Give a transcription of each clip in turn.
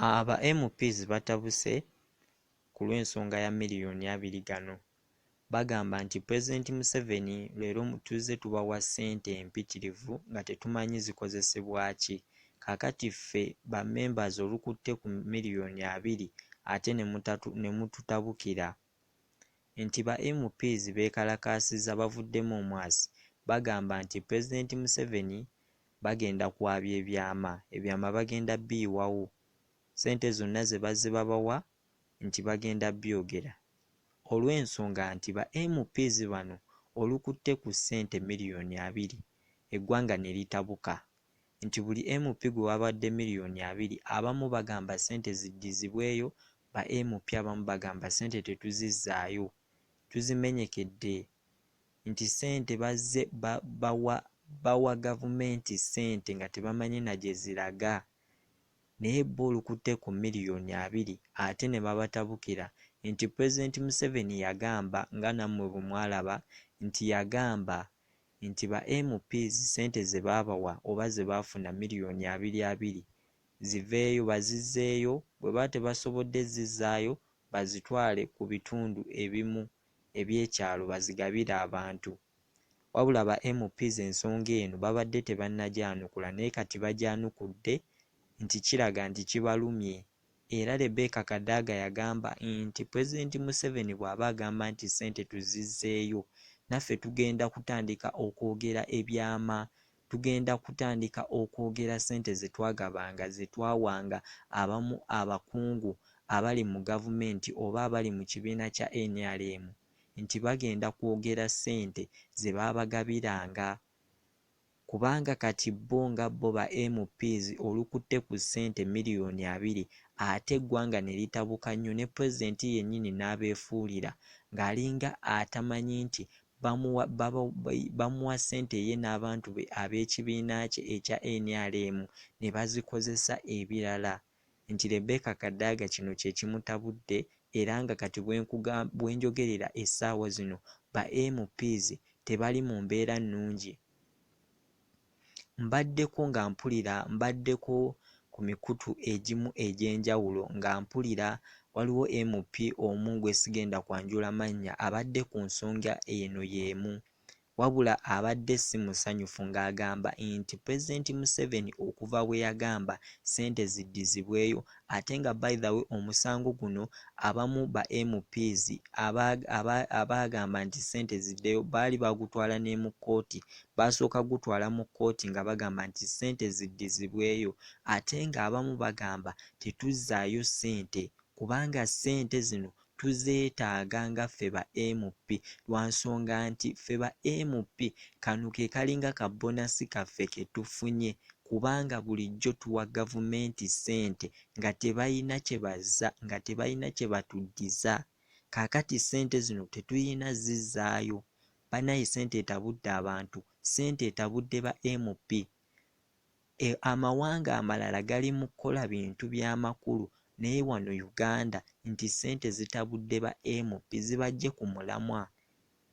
Aba MPs batabuse ku lw'ensonga ya miliyoni 2 gano. Bagamba nti Pulezidenti Museveni leero mutuuze tubawa ssente empitirivu nga tetumanyi zikozesebwa ki. Kaakati ffe ba members olukutte ku miliyoni 2 ate ne mututabukira. Nti ba MPs beekalakaasiza bavuddemu omwasi. Bagamba nti Pulezidenti Museveni bagenda kwabya ebyama bagenda biyiwawo. Ssente zonna ze bazze babawa nti bagenda byogera. Olw'ensonga nti ba MPs bano olukutte ku ssente miliyoni 2 eggwanga ne litabuka. Nti buli MP gwe wabadde miliyoni 2 abamu bagamba ssente ziddizibweyo, ba MP abamu bagamba ssente tetuzizzaayo, tuzimenyekedde. Nti ssente bazze bawa gavumenti ssente nga tebamanyi na gye ziraga. Naye bo olukutte ku miliyoni 2 ate ne babatabukira. Nti Pulezidenti Museveni yagamba nga nammwe bwe mwalaba nti yagamba nti ba MPs ssente ze baabawa oba ze baafuna miliyoni 2 ziveeyo bazizzeeyo, bwe baba tebasobodde zizzaayo bazitwale ku bitundu ebimu eby'ekyalo bazigabire abantu. Wabula ba MPs ensonga eno babadde tebannagyanukula naye kati bagyanukudde nti kiraga nti kibalumye. Era Rebecca Kadaga yagamba nti Pulezidenti Museveni bw'aba agamba nti ssente tuzizzeeyo, naffe tugenda kutandika okwogera ebyama, tugenda kutandika okwogera ssente ze twagabanga ze twawanga abamu abakungu abali mu gavumenti oba abali mu kibiina kya NRM, nti bagenda kwogera ssente ze baabagabiranga. Kubanga kati bo nga bo ba MPs olukutte ku ssente miliyoni 2 ate eggwanga ne litabuka nnyo ne Pulezidenti yennyini n'abeefuulira ng'alinga atamanyi nti bamuwa ssente ye n'abantu be ab'ekibiina kye ekya NRM ne bazikozesa ebirala. Nti Rebecca Kadaga kino kye kimutabudde era nga kati bwe njogerera essaawa zino ba MPs tebali mu mbeera nnungi. Mbaddeko ku mikutu egimu egy'enjawulo nga mpulira waliwo MP omu gwe sigenda kwanjula mannya abadde ku nsonga eno y'emu, wabula abadde si musanyufu ng'agamba nti Pulezidenti Museveni okuva bwe yagamba ssente ziddizibweyo ate nga by the way omusango guno abamu ba MPs abaagamba nti ssente ziddeyo baali bagutwala ne mu kkooti, basooka gutwala mu kkooti nga bagamba nti ssente ziddizibweyo ate ng'abamu bagamba tetuzzaayo ssente kubanga ssente zino tuzeetaaga nga ffe ba MP lwa nsonga nti ffe ba MP kano ke kalinga ka bonasi kaffe ke tufunye kubanga bulijjo tuwa gavumenti ssente nga tebalina kye bazza, nga tebalina kye batuddiza. Kaakati ssente zino tetuyina zizzaayo. Banaye ssente etabudde abantu, ssente etabudde ba MP. Amawanga amalala gali mu kukola bintu by'amakulu naye wano Uganda nti ssente zitabudde ba MP zibajje ku mulamwa.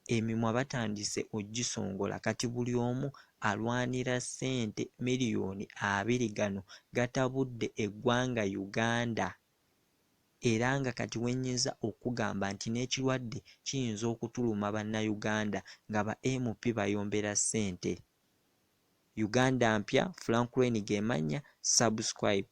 Emimwa batandise ogisongola kati buli omu alwanira ssente miliyoni 2 gano gatabudde eggwanga Uganda. Era nga kati wennyinza okugamba nti n'ekirwadde kiyinza okutuluma bannayuganda nga ba MP bayombera ssente. Uganda mpya, Franklin ge mannya, subscribe.